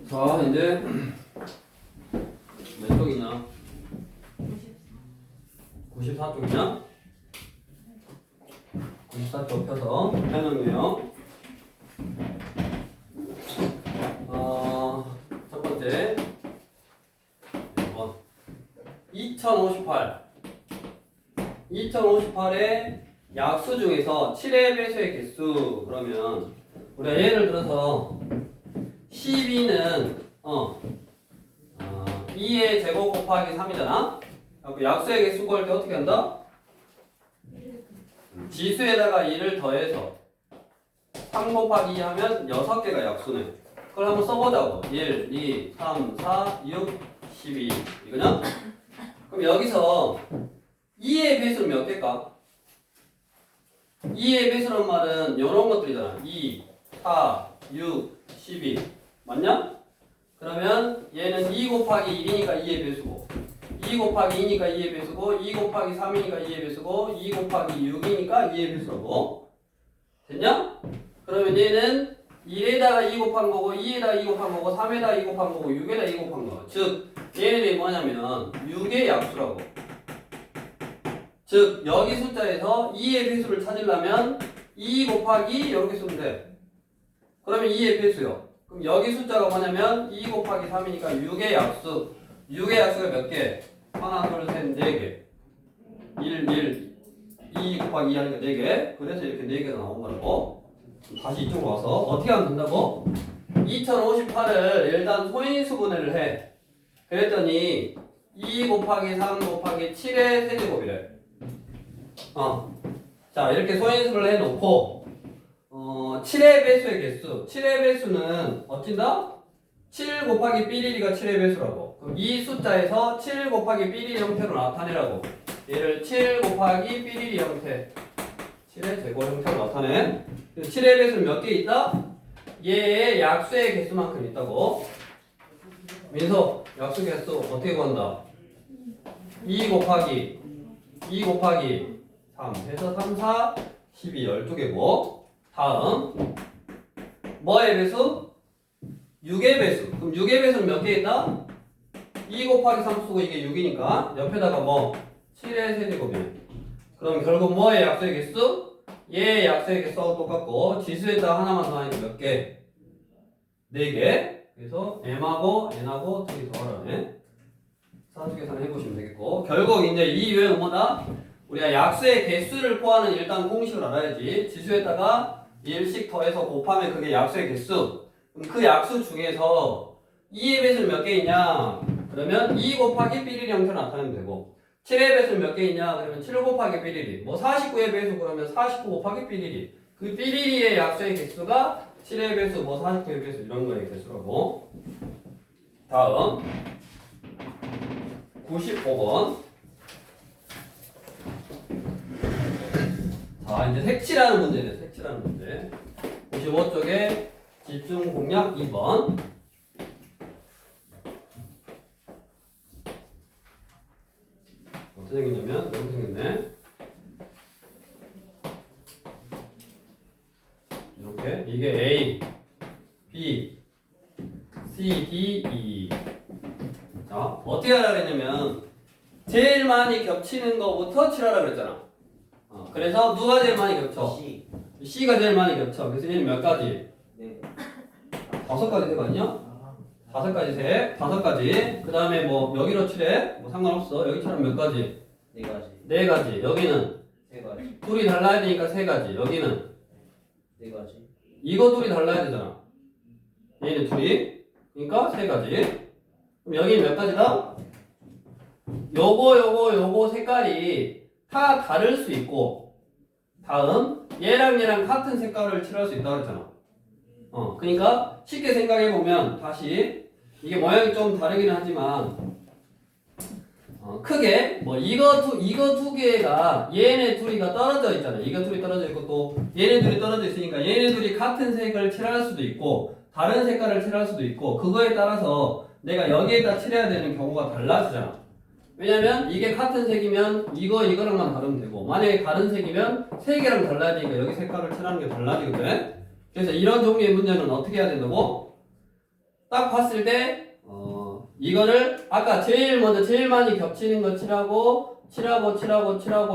자, 이제 몇 쪽이냐? 94쪽이냐? 94쪽 펴서 해놓네요. 첫 번째 1번 2058의 약수 중에서 7의 배수의 개수. 그러면 우리가 예를 들어서 12는 2의 제곱 곱하기 3이잖아. 약수의 개수 구할 때 어떻게 한다? 지수에다가 2를 더해서 3 곱하기 2 하면 6개가 약수네. 그걸 한번 써보자고. 1, 2, 3, 4, 6, 12 이거냐? 그럼 여기서 2의 배수는 몇 개일까? 2의 배수란 말은 이런 것들이잖아. 2, 4, 6, 12 맞냐? 그러면 얘는 2 곱하기 1이니까 2의 배수고, 2 곱하기 2니까 2의 배수고, 2 곱하기 3이니까 2의 배수고, 2 곱하기 6이니까 2의 배수라고. 됐냐? 그러면 얘는 1에다가 2 곱한 거고, 2에다가 2 곱한 거고, 3에다가 2 곱한 거고, 6에다가 2 곱한 거. 즉 얘네들이 뭐냐면 6의 약수라고. 즉 여기 숫자에서 2의 배수를 찾으려면 2 곱하기 이렇게 쓰면 돼. 그러면 2의 배수요. 그럼 여기 숫자가 뭐냐면 2 곱하기 3이니까 6의 약수. 6의 약수가 몇 개? 하나, 둘, 셋, 4개. 1, 2 곱하기 2 하니까 4개. 그래서 이렇게 4개가 나온 거라고. 다시 이쪽으로 와서 어떻게 하면 된다고? 2058을 일단 소인수분해를 해. 그랬더니 2 곱하기 3 곱하기 7의 세제곱이래. 자, 이렇게 소인수를 해놓고 7의 배수의 개수. 7의 배수는 어찐다? 7 곱하기 삐리리가 7의 배수라고. 그럼 이 숫자에서 7 곱하기 삐리리 형태로 나타내라고. 얘를 7 곱하기 삐리리 형태, 7의 제곱 형태로 나타내. 7의 배수는 몇 개 있다? 얘의 약수의 개수만큼 있다고. 민서, 약수 개수 어떻게 구한다? 2 곱하기 3 해서 3, 4, 12, 12개고. 다음 뭐의 배수? 6의 배수. 그럼 6의 배수는 몇 개 있다? 2 곱하기 3 쓰고 이게 6이니까 옆에다가 뭐 7의 세제곱이네. 그럼 결국 뭐의 약수의 개수? 얘의 약수의 개수하고 똑같고 지수에다 하나만 더하니까 몇 개? 4개. 그래서 m하고 n하고 둘이 더하라네. 사수 계산 해보시면 되겠고, 결국 이제 이 유형은 뭐다? 우리가 약수의 개수를 구하는 일단 공식을 알아야지. 지수에다가 1씩 더해서 곱하면 그게 약수의 개수. 그럼 그 약수 중에서 2의 배수는 몇 개 있냐? 그러면 2 곱하기 삐리리 형태로 나타내면 되고, 7의 배수는 몇 개 있냐? 그러면 7 곱하기 삐리리. 뭐 49의 배수 그러면 49 곱하기 삐리리. 그 삐리리의 약수의 개수가 7의 배수, 뭐 49의 배수 이런 거의 개수라고. 다음 95번. 자, 이제 색칠하는 문제네. 색칠하는 문제. 95쪽에 집중 공략 2번. 어떻게 생겼냐면 이렇게 생겼네. 이렇게. 이게 A, B, C, D, E. 자, 어떻게 하라 그랬냐면 제일 많이 겹치는 거부터 칠하라 그랬잖아. 그래서 누가 제일 많이 겹쳐? C가 제일 많이 겹쳐. 그래서 얘는 몇 가지? 네. 5가지 색 아니야? 5가지 색, 5가지. 그 다음에 뭐 여기로 칠해? 뭐 상관없어. 여기처럼 몇 가지? 4가지. 4가지. 여기는 3가지. 둘이 달라야 되니까 3가지. 여기는 4가지. 이거 둘이 달라야 되잖아. 얘는 둘이. 그러니까 3가지. 그럼 여기는 몇 가지다? 요거 색깔이 다 다를 수 있고, 다음 얘랑 같은 색깔을 칠할 수 있다고 그랬잖아. 그러니까 쉽게 생각해 보면 다시 이게 모양이 좀 다르기는 하지만 크게 뭐 이거 두 개가 얘네 둘이가 떨어져 있잖아. 이거 둘이 떨어져 있고 또 얘네 둘이 떨어져 있으니까 얘네 둘이 같은 색을 칠할 수도 있고 다른 색깔을 칠할 수도 있고, 그거에 따라서 내가 여기에다 칠해야 되는 경우가 달라지잖아. 왜냐면 이게 같은 색이면 이거랑만 다르면 되고, 만약에 다른 색이면 세 개랑 달라야 되니까 여기 색깔을 칠하는 게 달라지거든. 그래서 이런 종류의 문제는 어떻게 해야 된다고? 딱 봤을 때 이거를 아까 제일 많이 겹치는 거 칠하고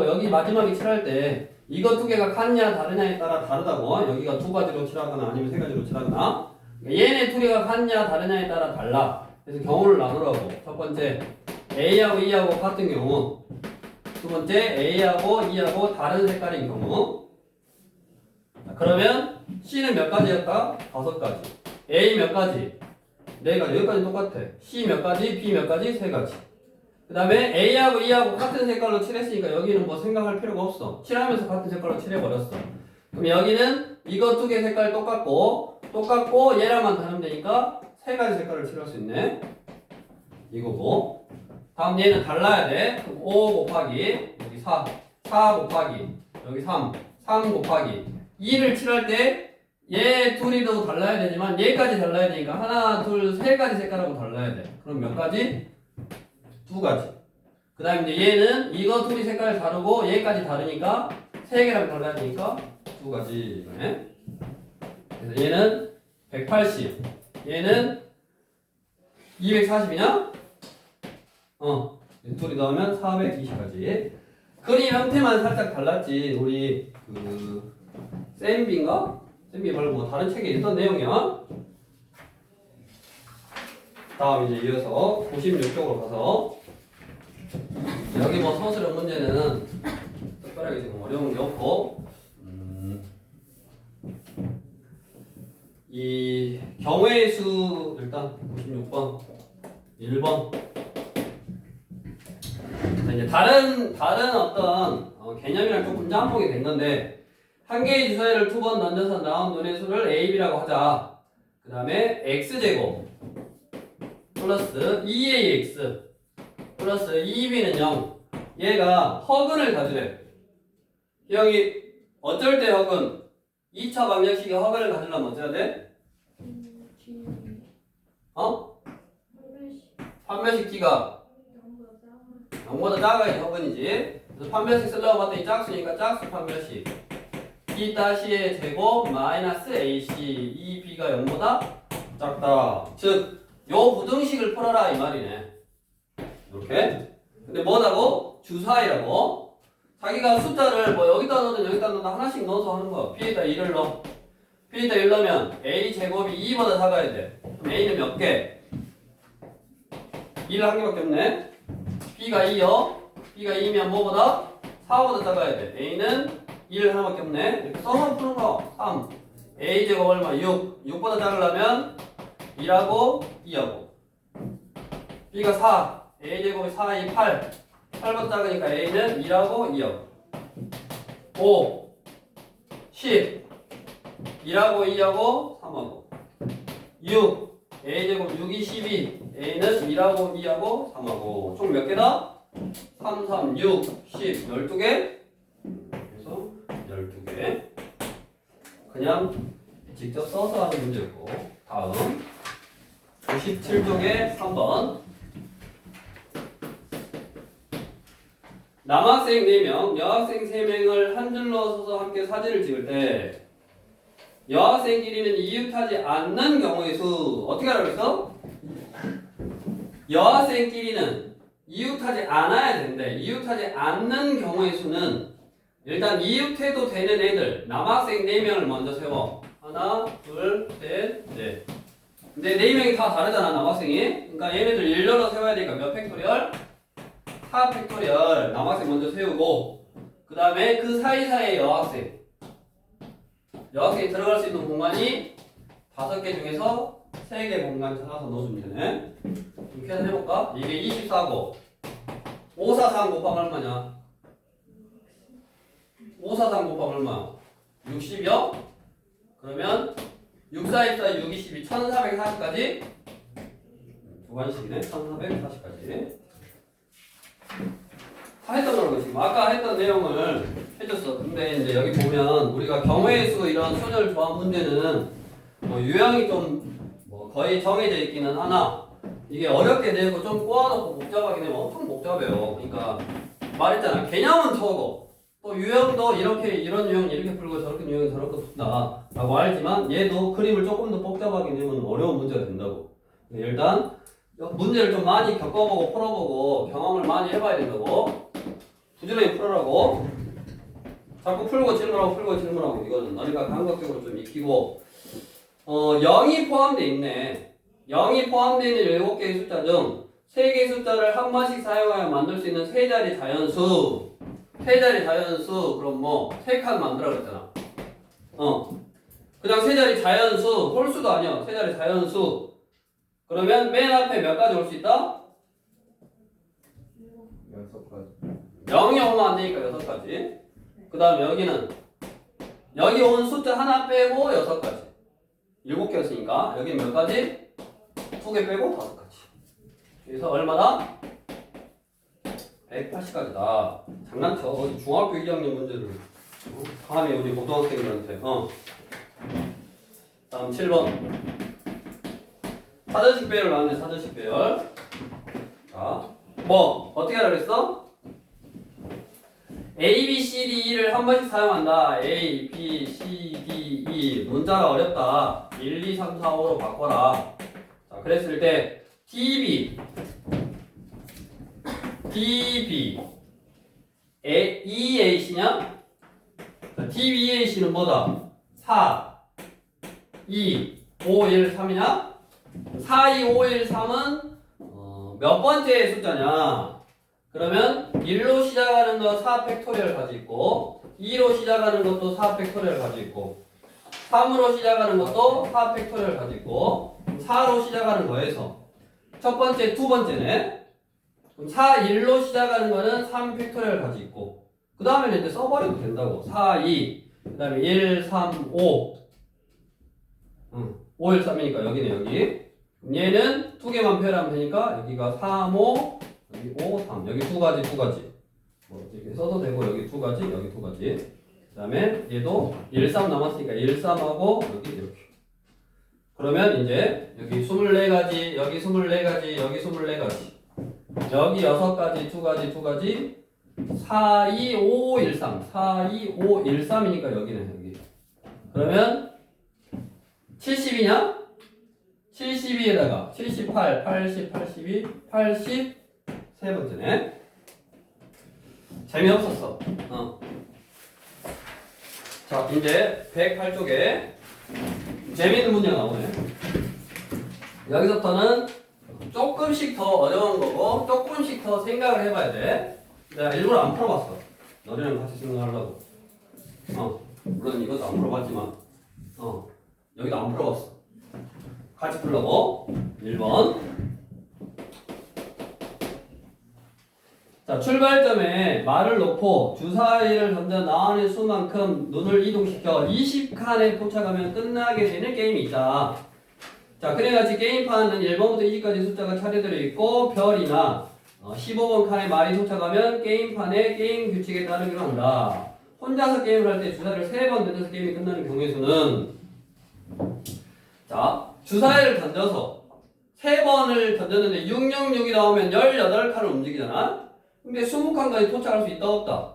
여기 마지막에 칠할 때 이거 두 개가 같냐 다르냐에 따라 다르다고. 여기가 두 가지로 칠하거나 아니면 세 가지로 칠하거나. 얘네 두 개가 같냐 다르냐에 따라 달라. 그래서 경우를 나누라고. 첫 번째 A하고 E하고 같은 경우, 두 번째 A하고 E하고 다른 색깔인 경우. 자, 그러면 C는 몇 가지였다? 5가지. A 몇 가지? 4가지. 여기까지 똑같아. C 몇 가지? B 몇 가지? 3가지. 그 다음에 A하고 E하고 같은 색깔로 칠했으니까 여기는 뭐 생각할 필요가 없어. 칠하면서 같은 색깔로 칠해버렸어. 그럼 여기는 이거 두 개 색깔 똑같고 얘랑만 다르면 되니까 3가지 색깔을 칠할 수 있네. 이거고. 다음 얘는 달라야 돼. 그럼 5 곱하기 여기 4 곱하기 여기 3 곱하기 2를 칠할 때 얘 둘이도 달라야 되지만 얘까지 달라야 되니까 하나, 둘, 3가지 색깔하고 달라야 돼. 그럼 몇 가지? 2가지. 그 다음에 이제 얘는 이거 둘이 색깔 다르고 얘까지 다르니까 3개랑 달라야 되니까 2가지. 네? 그래서 얘는 180, 얘는 240이냐? 둘이 넣으면 420까지. 그림 형태만 살짝 달랐지. 우리 쌤비인가? 쌤비 말고 뭐 다른 책에 있던 내용이야. 다음 이제 이어서 96쪽으로 가서 여기 뭐 서술형 문제는 특별하게 지금 어려운 게 없고 이 경우의 수 일단 96번 1번. 이제 다른 어떤 개념이랑 조금 짬뽕이 된 건데 한 개의 주사위를 2번 던져서 나온 눈의 수를 A, B라고 하자. 그 다음에 X제곱 플러스 2AX 플러스 2B는 0. 얘가 허근을 가지래. 형이 어쩔 때 허근? 2차 방정식이 허근을 가지려면 어째야 돼? 판별식 T가 0보다 작아야 허근이지. 그래서 판별식 쓰려고 봤더니 짝수니까 짝수 판별식 B-의 제곱 마이너스 AC 2B가 0보다 작다. 즉 요 부등식을 풀어라 이 말이네. 이렇게. 근데 뭐라고? 주사위라고. 자기가 숫자를 뭐 여기다 넣든 여기다 넣든 하나씩 넣어서 하는 거야. B에다 1을 넣어. B에다 1 넣으면 A 제곱이 2보다 작아야 돼. 그럼 A는 몇 개? 1 한 개밖에 없네. B가 2요. B가 2면 뭐보다? 4보다 작아야 돼. A는 1 하나밖에 없네. 이렇게 써서 푸는 거. 3. A 제곱 얼마? 6. 6보다 작으려면 1하고 2하고. B가 4. A 제곱이 4, 2, 8. 8보다 작으니까 A는 1하고 2하고. 5. 10. 1하고 2하고 3하고. 6. A 제곱 6이 12. A는 1하고 2하고 3하고. 총 몇 개다? 3, 3, 6, 10. 12개? 그래서 12개. 그냥 직접 써서 하는 문제고. 다음 97쪽에 3번. 남학생 4명, 여학생 3명을 한 줄로 서서 함께 사진을 찍을 때 여학생끼리는 이웃하지 않는 경우의 수 어떻게 하라고 했어? 여학생끼리는 이웃하지 않아야 되는데 이웃하지 않는 경우의 수는 일단 이웃해도 되는 애들 남학생 4명을 먼저 세워. 하나, 둘, 셋, 넷. 근데 4명이 다 다르잖아 남학생이. 그러니까 얘네들 일렬로 세워야 되니까 몇 팩토리얼? 4 팩토리얼. 남학생 먼저 세우고 그 다음에 그 사이사이에 여학생. 여학생이 들어갈 수 있는 공간이 5개 중에서 3개 공간 찾아서 넣어주면 되네. 좀 계산해볼까? 이게 24고 543 곱하기 얼마냐? 543 곱하기 얼마? 60이요? 그러면 6, 4, 24, 6, 22, 1440까지 두 간식이네. 1440까지 다 했던 거라고 지금 아까 했던 내용을 해줬어. 근데 이제 여기 보면 우리가 경우의 수 이런 순열 조합 문제는 뭐 유형이 좀 뭐 거의 정해져 있기는 하나 이게 어렵게 되고 좀 꼬아놓고 복잡하게 되면 엄청 복잡해요. 그러니까 말했잖아. 개념은 적어. 또 유형도 이렇게 이런 유형 이렇게 풀고 저렇게 유형 저렇게 푼다 라고 알지만 얘도 그림을 조금 더 복잡하게 내면 어려운 문제가 된다고. 일단 문제를 좀 많이 겪어보고 풀어보고 경험을 많이 해봐야 된다고. 부지런히 풀으라고. 자꾸 풀고 질문하고 풀고 질문하고. 이거는 너희가 감각적으로 좀 익히고. 0이 포함되어 있네. 0이 포함되어 있는 7개의 숫자 중 3개의 숫자를 한 번씩 사용하여 만들 수 있는 세 자리 자연수. 세 자리 자연수. 그럼 뭐 3칸 만들어 그랬잖아. 그냥 세 자리 자연수. 홀수도 아니야. 세 자리 자연수. 그러면 맨 앞에 몇 가지 올 수 있다? 6가지. 0이 오면 안 되니까 6가지. 그 다음에 여기는 여기 온 숫자 하나 빼고 6가지. 7개였으니까 여기는 몇 가지? 2개 빼고 5가지. 그래서 얼마나? 180가지다. 장난쳐. 어디 중학교 2학년 문제를 감히 우리 고등학생들한테. 다음 7번. 사전식 배열 나왔네. 사전식 배열. 자, 뭐 어떻게 하라 그랬어? A, B, C, D, E를 한 번씩 사용한다. A, B, C, D, E. 문자가 어렵다. 1, 2, 3, 4, 5로 바꿔라. 자, 그랬을 때 DB, DB, EAC냐? 자, DBAC는 뭐다? 4, 2, 5, 1, 3이냐? 4, 2, 5, 1, 3은 몇 번째 숫자냐? 그러면 1로 시작하는 거 4 팩토리얼 가지고 있고 2로 시작하는 것도 4 팩토리얼 가지고 있고 3으로 시작하는 것도 4 팩토리얼 가지고 있고 4로 시작하는 거에서 첫 번째, 두 번째네. 그럼 4, 1로 시작하는 거는 3 팩토리얼 가지고 있고 그 다음에는 이제 써버려도 된다고. 4, 2, 그 다음에 1, 3, 5 5, 1, 3이니까 여기네 여기. 그럼 얘는 두 개만 표현하면 되니까 여기가 3, 5 여기 5, 3 여기 두 가지 뭐 이렇게 써도 되고 여기 두 가지 여기 두 가지. 그 다음에 얘도 1, 3 남았으니까 1, 3하고 여기 이렇게. 그러면 이제 여기 24가지 여기 24가지 여기 24가지 여기 6가지 두 가지 4, 2, 5, 1, 3 4, 2, 5, 1, 3이니까 여기네 여기. 그러면 70이냐? 72에다가 78, 80, 82, 80 세 번째네. 재미없었어. 자, 이제 108쪽에 재미있는 문제가 나오네. 여기서부터는 조금씩 더 어려운 거고 조금씩 더 생각을 해봐야 돼. 내가 일부러 안 풀어봤어. 너희랑 같이 생각하려고. 물론 이것도 안 풀어봤지만 여기도 안 풀어봤어. 같이 풀려고. 1번. 자, 출발점에 말을 놓고 주사위를 던져 나오는 수만큼 눈을 이동시켜 20칸에 도착하면 끝나게 되는 게임이 있다. 자, 그래같이 게임판은 1번부터 20까지 숫자가 차례대로 있고 별이나 15번 칸에 말이 도착하면 게임판의 게임 규칙에 따르기로 한다. 혼자서 게임을 할 때 주사위를 3번 던져서 게임이 끝나는 경우의 수는 자, 주사위를 던져서 3번을 던졌는데 666이 나오면 18칸을 움직이잖아. 근데 20칸까지 도착할 수 있다 없다?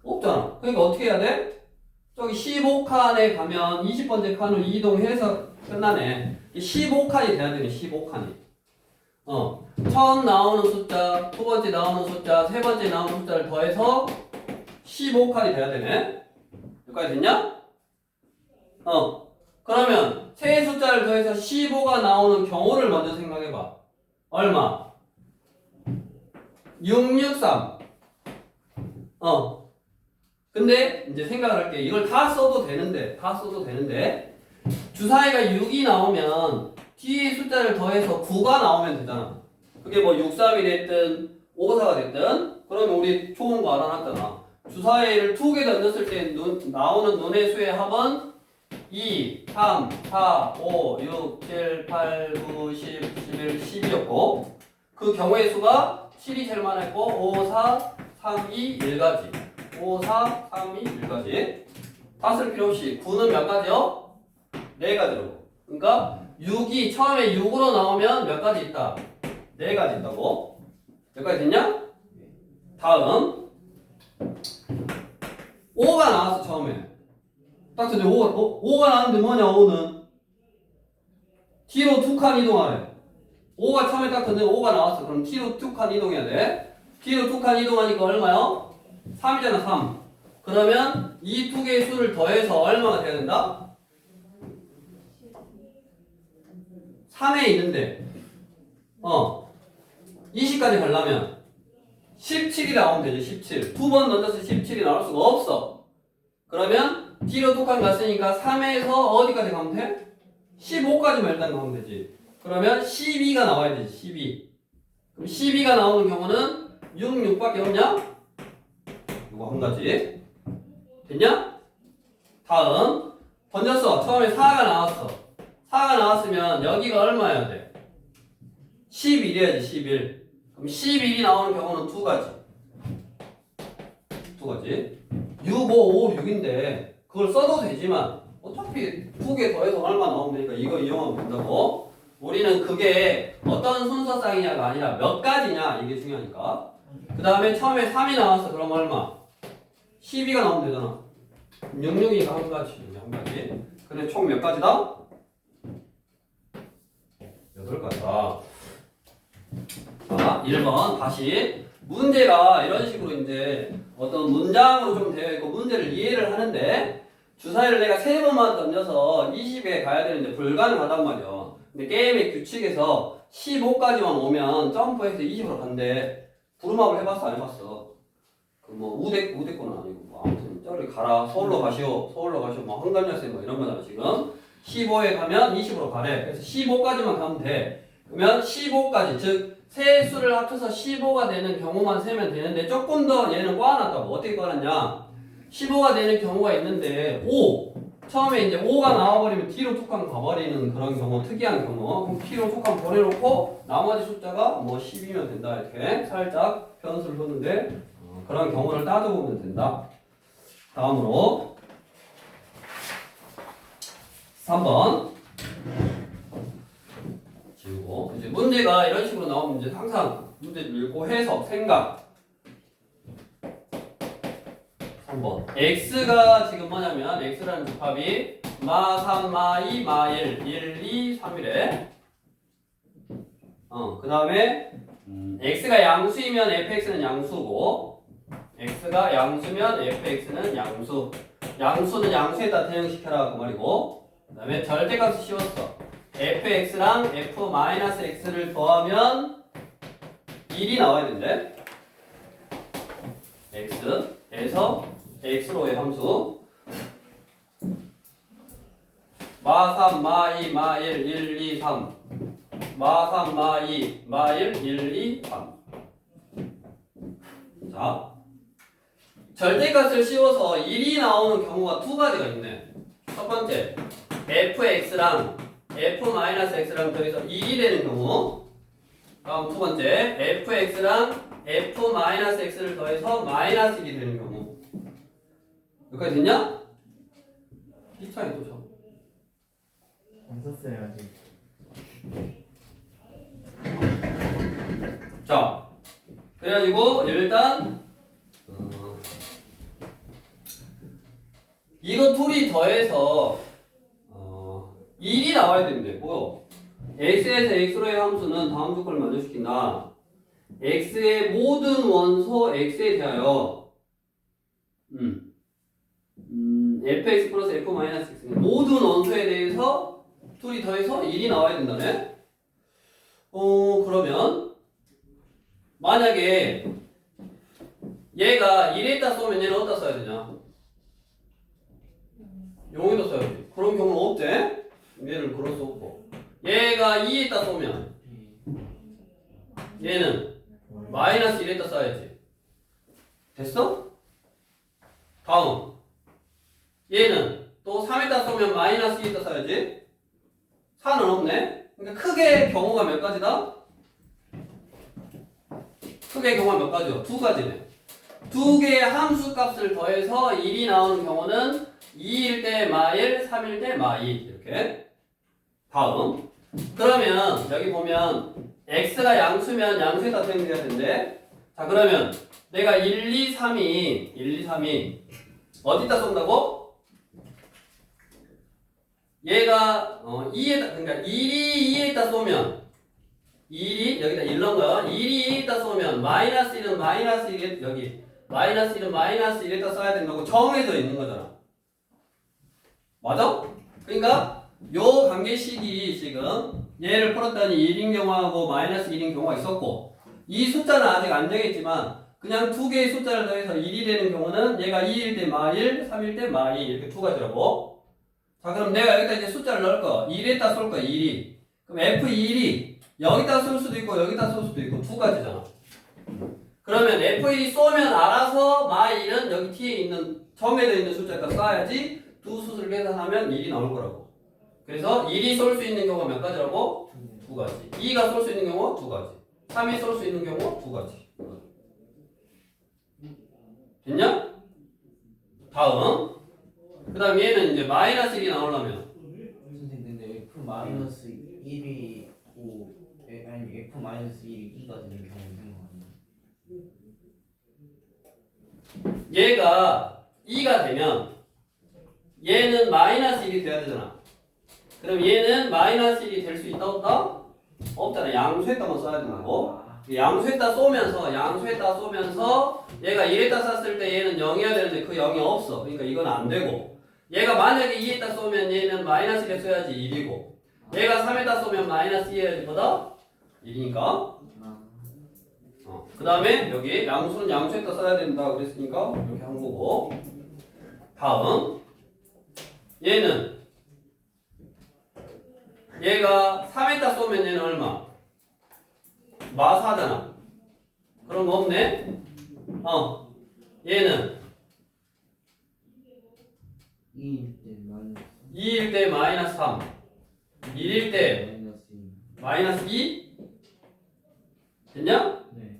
없잖아. 그러니까 어떻게 해야 돼? 저기 15칸에 가면 20번째 칸으로 이동해서 끝나네. 15칸이 돼야 되네. 15칸이. 처음 나오는 숫자, 두 번째 나오는 숫자, 세 번째 나오는 숫자를 더해서 15칸이 돼야 되네. 여기까지 됐냐? 그러면 세 숫자를 더해서 15가 나오는 경우를 먼저 생각해봐. 얼마? 663. 근데 이제 생각을 할게. 이걸 다 써도 되는데 주사위가 6이 나오면 뒤에 숫자를 더해서 9가 나오면 되잖아. 그게 뭐 63이 됐든 54가 됐든 그러면 우리 좋은 거 알아놨잖아. 주사위를 2개 던졌을 때 나오는 눈의 수의 합은 2, 3, 4, 5, 6, 7, 8, 9, 10, 11, 12였고 그 경우의 수가 7이 제일 많았고 5, 4, 3, 2, 1가지 5, 4, 3, 2, 1가지 다 쓸 필요 없이 9는 몇 가지요? 4가지로. 그러니까 6이 처음에 6으로 나오면 몇 가지 있다? 4가지 있다고. 몇 가지 됐냐? 다음 5가 나왔어. 처음에 딱 근데 5가 나왔는데 뭐냐? 5는 뒤로 2칸 이동하래. 5가 처음에 딱 던지면 5가 나왔어. 그럼 t로 두 칸 이동해야 돼. t로 두 칸 이동하니까 얼마요? 3이잖아 3. 그러면 이 두 개의 수를 더해서 얼마가 돼야 된다? 3에 있는데 20까지 가려면 17이 나오면 되지. 17. 두 번 던져서 17이 나올 수가 없어. 그러면 t로 두 칸 갔으니까 3에서 어디까지 가면 돼? 15까지만 일단 가면 되지. 그러면 12가 나와야 되지. 12. 그럼 12가 나오는 경우는 6, 6밖에 없냐? 이거 한 가지. 됐냐? 다음 던졌어. 처음에 4가 나왔어. 4가 나왔으면 여기가 얼마여야 돼? 11이어야지. 11. 그럼 11이 나오는 경우는 두 가지. 두 가지. 6, 5, 5, 6인데 그걸 써도 되지만 어차피 두 개 더해서 얼마 나오면 되니까 이거 이용하면 된다고. 우리는 그게 어떤 순서상이냐가 아니라 몇 가지냐 이게 중요하니까. 그 다음에 처음에 3이 나왔어. 그럼 얼마? 12가 나오면 되잖아. 66이니까 한 가지. 한 가지. 근데 총 몇 가지다? 8가지다. 자, 1번 다시. 문제가 이런 식으로 이제 어떤 문장으로 좀 되어 있고 문제를 이해를 하는데 주사위를 내가 3번만 던져서 20에 가야 되는데 불가능하단 말이야. 근데 게임의 규칙에서 15까지만 오면 점프해서 20으로 간대. 부루마블 해봤어 안 해봤어? 그 뭐 우대권은 아니고 뭐 아무튼 저리 가라. 서울로 가시오. 서울로 가시오. 뭐 한강역세 뭐 이런 거잖아 지금. 15에 가면 20으로 가래. 그래서 15까지만 가면 돼. 그러면 15까지 즉 세 수를 합쳐서 15가 되는 경우만 세면 되는데 조금 더 얘는 꽈놨다고. 어떻게 꽈놨냐? 15가 되는 경우가 있는데 5 처음에 이제 5가 나와버리면 t로 툭하면 가버리는 그런 경우 특이한 경우. 그럼 t로 툭하면 보내놓고 나머지 숫자가 뭐 10이면 된다 이렇게 살짝 변수를 뒀는데 그런 경우를 따져보면 된다. 다음으로 3번 지우고 이제 문제가 이런 식으로 나오면 이제 항상 문제를 읽고 해석, 생각 3번 x가 지금 뭐냐면 x라는 집합이 마 3, 마 2, 마 1, 1, 2, 3이래. 그 다음에 x가 양수이면 fx는 양수고 x가 양수면 fx는 양수. 양수는 양수에다 대응시켜라 그 말이고. 그 다음에 절대값을 씌웠어. fx랑 f-x를 더하면 1이 나와야 된대. x에서 x로의 함수 마 3, 마 2, 마 1, 1, 2, 3 마 3, 마 2, 마 1, 1, 2, 3 자, 절대값을 씌워서 1이 나오는 경우가 두 가지가 있네. 첫 번째 fx랑 f-x랑 더해서 1이 되는 경우. 다음 두 번째 fx랑 f-x를 더해서 마이너스 1이 되는 경우. 여기까지 됐냐? 이차이 또 쳐. 안 썼어요 아직. 자, 그래가지고 일단 이거 둘이 더해서 1이 나와야 되는데 뭐요? x에서 x로의 함수는 다음 조건을 만족시킨다. x의 모든 원소 x에 대하여 fx 플러스 f 마이너스 x 모든 원소에 대해서 둘이 더해서 1이 나와야 된다네. 그러면 만약에 얘가 1에다 쏘면 얘는 어디다 써야 되냐? 0에다 써야지. 그런 경우는 없대. 얘는 그럴 수 없고. 얘가 2에다 쏘면 얘는 마이너스 1에다 써야지. 됐어? 다음 얘는 또 3에다 쏘면 마이너스 2에다 써야지. 4는 없네. 그러니까 크게 경우가 몇 가지다? 크게 경우가 몇 가지요? 두 가지네. 두 개의 함수 값을 더해서 1이 나오는 경우는 2일 때 마1, 3일 때 마2 이렇게. 다음 그러면 여기 보면 x가 양수면 양수에다 대응돼야 된대. 자 그러면 내가 1, 2, 3이 어디다 쏜다고? 얘가 2에다 그러니까 1이 2에다 쏘면 1이 여기다 1 넣은 거야. 1이 2에다 쏘면 마이너스 1은 마이너스 1에 여기 마이너스 1은 마이너스 1에다 써야 된다고 정해져 있는 거잖아. 맞아? 그러니까 요 관계식이 지금 얘를 풀었더니 1인 경우하고 마이너스 1인 경우가 있었고 이 숫자는 아직 안 정했지만 그냥 두 개의 숫자를 더해서 1이 되는 경우는 얘가 2일 때 마일, 3일 때 마일 이렇게 두 가지라고. 자 그럼 내가 여기다 이제 숫자를 넣을 거 1에다 쏠 거야 1이. 그럼 F1이 여기다 쏠 수도 있고 여기다 쏠 수도 있고 두 가지잖아. 그러면 F1이 쏘면 알아서 마일은 여기 T에 있는 정해져 있는 숫자에다 쏴야지 두 수를 계산하면 1이 나올 거라고. 그래서 1이 쏠 수 있는 경우가 몇 가지라고? 두 가지. 2가 쏠 수 있는 경우 두 가지. 3이 쏠 수 있는 경우 두 가지. 됐냐? 다음. 그 다음 얘는 이제 마이너스 1이 나오려면 선생님 근데 F 마이너스 1이 고 아니 F 마이너스 1이 2가 되는 경우 있는 거 아니에요? 얘가 2가 되면 얘는 마이너스 1이 돼야 되잖아. 그럼 얘는 마이너스 1이 될 수 있다 없다? 없잖아. 양수에다만 써야 된다고. 양수에다 쏘면서 얘가 1에다 쐈을 때 얘는 0이어야 되는데 그 0이 없어. 그러니까 이건 안 되고 얘가 만약에 2에다 쏘면 얘는 마이너스 1에 써야지 1이고 얘가 3에다 쏘면 마이너스 2에야지 보다 1이니까 그 다음에 여기 양수는 양수에다 써야 된다 그랬으니까 이렇게 한 거고 다음 얘는 얘가 3에다 쏘면 얘는 얼마? 마사잖아. 그런 거 없네? 얘는 2일 때 마이너스 2일 때 마이너스 3 1일 때 마이너스 2. 마이너스 2 됐냐? 네.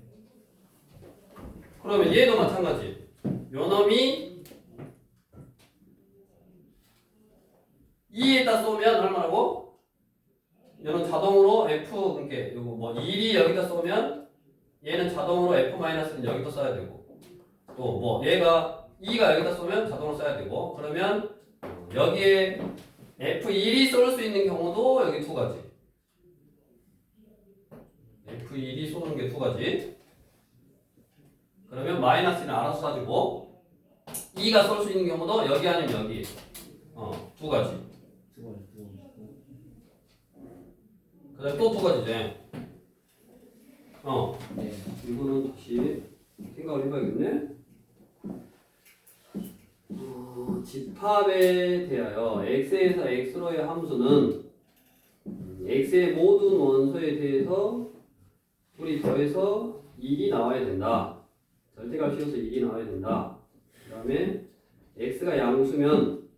그러면 얘도 마찬가지. 요 놈이 2에다 쏘면 얼마라고? 얘는 자동으로 F 그러니까 요거 뭐 1이 여기다 쏘면 얘는 자동으로 F-는 여기다 써야 되고 또 뭐 얘가 2가 여기다 쏘면 자동으로 써야 되고 그러면 여기에 F1이 쏠 수 있는 경우도 여기 두 가지. F1이 쏘는 게 두 가지. 그러면 마이너스는 알아서 사주고 2가 쏠 수 있는 경우도 여기 아니면 여기 두 가지. 그 다음에 또 두 가지지. 네. 이거는 다시 생각을 해봐야겠네. 집합에 대하여 x에서 x로의 함수는 x의 모든 원소에 대해서 둘이 더해서 1이 나와야 된다. 절대값 씌워서 1이 나와야 된다. 그 다음에 x가 양수면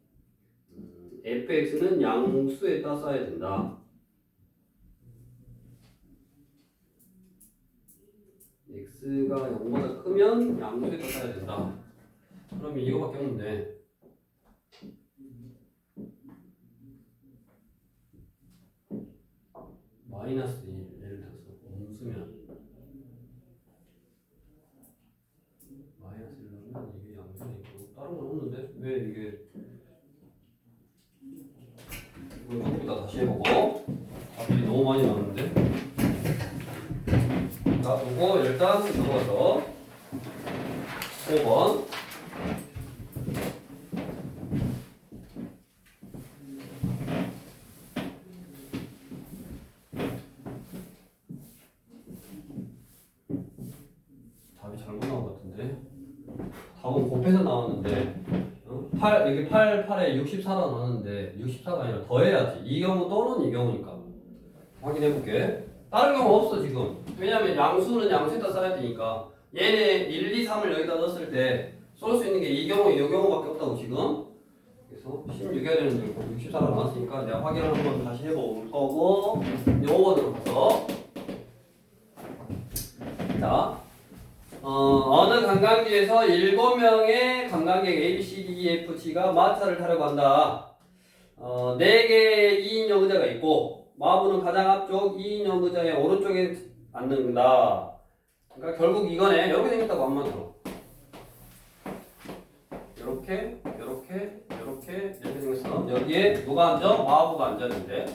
fx는 양수에다 써야 된다. x가 0보다 크면 양수에다 써야 된다. 그러면 이거밖에 없는데 마이너스 1 예를 들어서 음수면 마이너스 1 넣으면 이게 양수니까 다른 건 없는데 왜 이게 이거 조금 이따 다시 해보고 답이 너무 많이 나왔는데 자 보고 일단 넘어가서 5번 답이 잘못 나온 것 같은데 답은 곱해서 나왔는데 8, 여기 8에 64가 나왔는데 64가 아니라 더해야지. 이 경우 또는 이 경우니까 확인해볼게. 다른 경우 없어 지금. 왜냐면 양수는 양수에다 써야 되니까 얘네 1, 2, 3을 여기다 넣었을 때 쏠 수 있는 게 이 경우, 이 경우밖에 없다고 지금. 그래서 16해야 되는데 64가 나왔으니까 내가 확인을 한번 다시 해볼 거고 이제 5번으로 가서 자 어느 관광지에서 7명의 관광객 A, B, C, D, E, F, G가 마차를 타려고 한다. 4개의 2인용 의자가 있고 마부는 가장 앞쪽 2인용 의자의 오른쪽에 앉는다. 그러니까 결국 이거네. 이렇게 생겼다고 안 만들어. 이렇게 생겼어. 여기에 누가 앉아? 마부가 앉았는데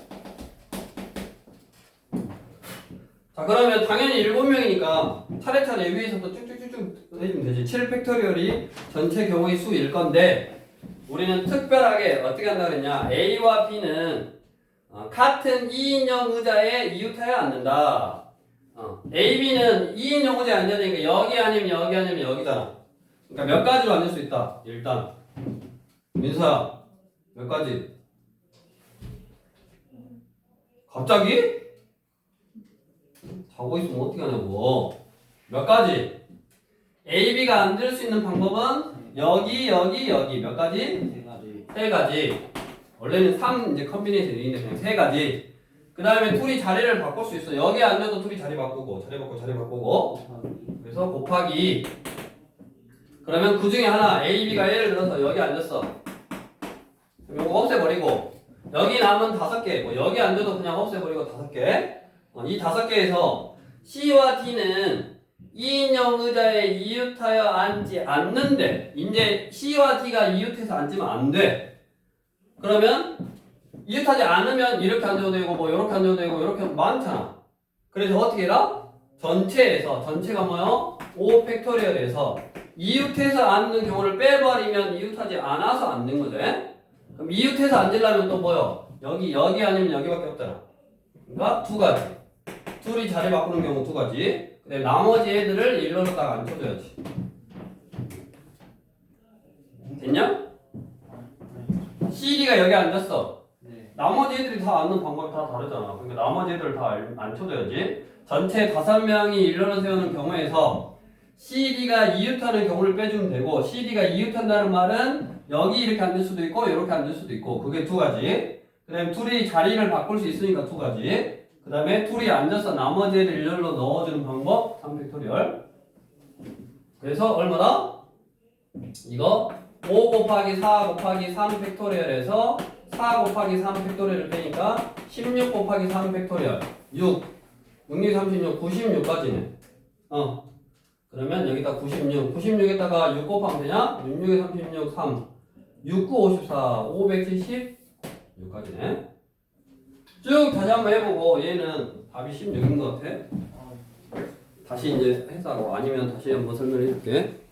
자, 그러면 당연히 7명이니까 차례차례 위에서부터 쭉쭉쭉쭉 해주면 되지. 7팩토리얼이 전체 경우의 수일 건데 우리는 특별하게 어떻게 한다 그랬냐. A와 B는 같은 2인용 의자에 이웃하여 앉는다. A, B는 2인용 의자에 앉아야 되니까 여기 아니면 여기 아니면 여기잖아. 그러니까 몇 가지로 앉을 수 있다. 일단 민서야 몇 가지? 갑자기? 자고 있으면 어떻게 하냐고. 몇 가지? A, B가 앉을 수 있는 방법은 여기 몇 가지? 세 가지. 세 가지. 원래는 3 이제 컨비네이션인데 그냥 세 가지. 그 다음에 둘이 자리를 바꿀 수 있어. 여기 앉아도 둘이 자리 바꾸고 자리 바꾸고. 그래서 곱하기. 그러면 그 중에 하나 A, B가 예를 들어서 여기 앉았어. 그럼 이거 없애버리고 여기 남은 5개. 뭐 여기 앉아도 그냥 없애버리고 5개. 이 5개에서 C와 D는 2인용 의자에 이웃하여 앉지 않는데 이제 C와 D가 이웃해서 앉으면 안 돼. 그러면 이웃하지 않으면 이렇게 앉아도 되고 뭐 이렇게 앉아도 되고 이렇게 많잖아. 그래서 어떻게 해라? 전체가 뭐요? 5팩토리얼에서 이웃해서 앉는 경우를 빼버리면 이웃하지 않아서 앉는 거지. 그럼 이웃해서 앉으려면 또 뭐요? 여기 아니면 여기밖에 없잖아. 그러니까 2가지. 둘이 자리 바꾸는 경우 2가지. 근데 나머지 애들을 일로로 딱 앉혀줘야지. 됐냐? CD가 여기 앉았어. 네. 나머지 애들이 다 앉는 방법이 다 다르잖아. 그러니까 나머지 애들을 다 앉혀줘야지. 전체 5명이 일로로 세우는 경우에서 CD가 이웃하는 경우를 빼주면 되고 CD가 이웃한다는 말은 여기 이렇게 앉을 수도 있고 이렇게 앉을 수도 있고 그게 2가지. 그 다음에 둘이 자리를 바꿀 수 있으니까 2가지. 그 다음에 둘이 앉아서 나머지 애들 일렬로 넣어주는 방법 3팩토리얼. 그래서 얼마다? 이거 5 곱하기 4 곱하기 3팩토리얼에서 4 곱하기 3팩토리얼을 빼니까 16 곱하기 3팩토리얼 6 6, 36, 96까지네. 그러면 여기다 96에다가 6 곱하면 되냐? 6, 6에 36, 3 6, 9, 54, 576까지네. 쭉 다시 한번 해보고 얘는 답이 16인 것 같아. 다시 이제 해서 아니면 다시 한번 설명해 줄게.